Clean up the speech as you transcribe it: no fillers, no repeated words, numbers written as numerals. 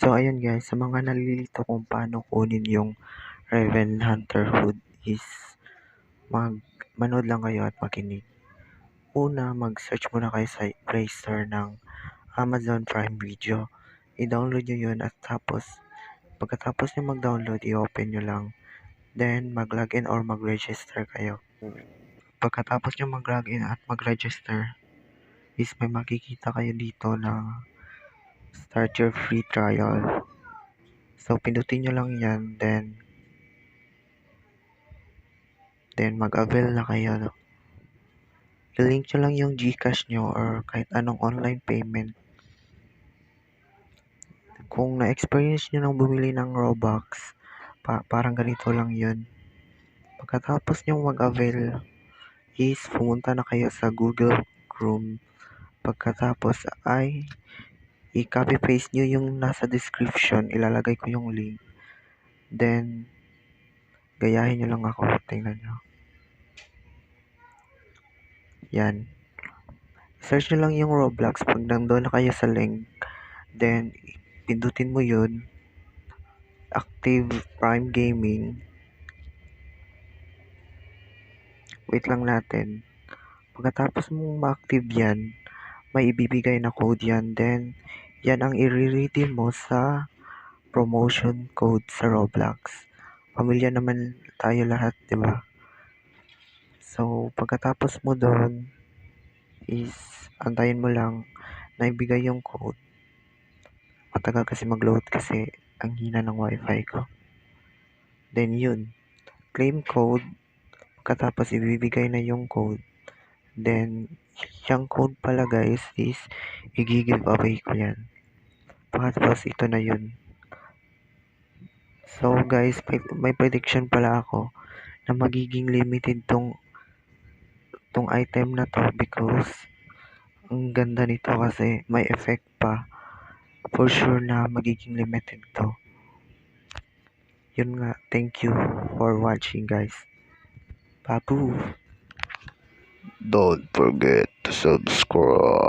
So ayun guys, sa mga nalilito kung paano kunin yung Raven Hunter Hood is manood lang kayo at makinig. Una, mag-search muna kayo sa Play Store ng Amazon Prime Video. I-download nyo yun at pagkatapos nyo mag-download, i-open nyo lang. Then, mag-login or mag-register kayo. Pagkatapos nyo mag-login at mag-register, is may makikita kayo dito na start your free trial. So, pindutin nyo lang yan, then mag-avail na kayo. I-link nyo lang yung GCash nyo or kahit anong online payment. Kung na-experience nyo nang bumili ng Robux, parang ganito lang yun. Pagkatapos nyo mag-avail, is pumunta na kayo sa Google Chrome. Pagkatapos ay i-copy paste nyo yung nasa description, ilalagay ko yung link. Then, gayahin nyo lang ako, tingnan nyo. Yan. Search nyo lang yung Roblox pag nandun na kayo sa link. Then, pindutin mo yun. Active Prime Gaming. Wait lang natin. Pagkatapos mong ma-active yan, may ibibigay na code yan. Then, yan ang i-redeem mo sa promotion code sa Roblox. Pamilya naman tayo lahat, di ba? So, pagkatapos mo doon, is antayin mo lang na ibigay yung code. Matagal kasi mag-load kasi ang hina ng wifi ko. Then yun, claim code. Pagkatapos ibibigay na yung code. Then, yung code pala guys is i-give away ko yan. Pagkatapos ito na yun. So guys, may prediction pala ako na magiging limited tong item na to because ang ganda nito kasi may effect pa. For sure na magiging limited to. Yun nga, thank you for watching guys. Babu! Don't forget to subscribe.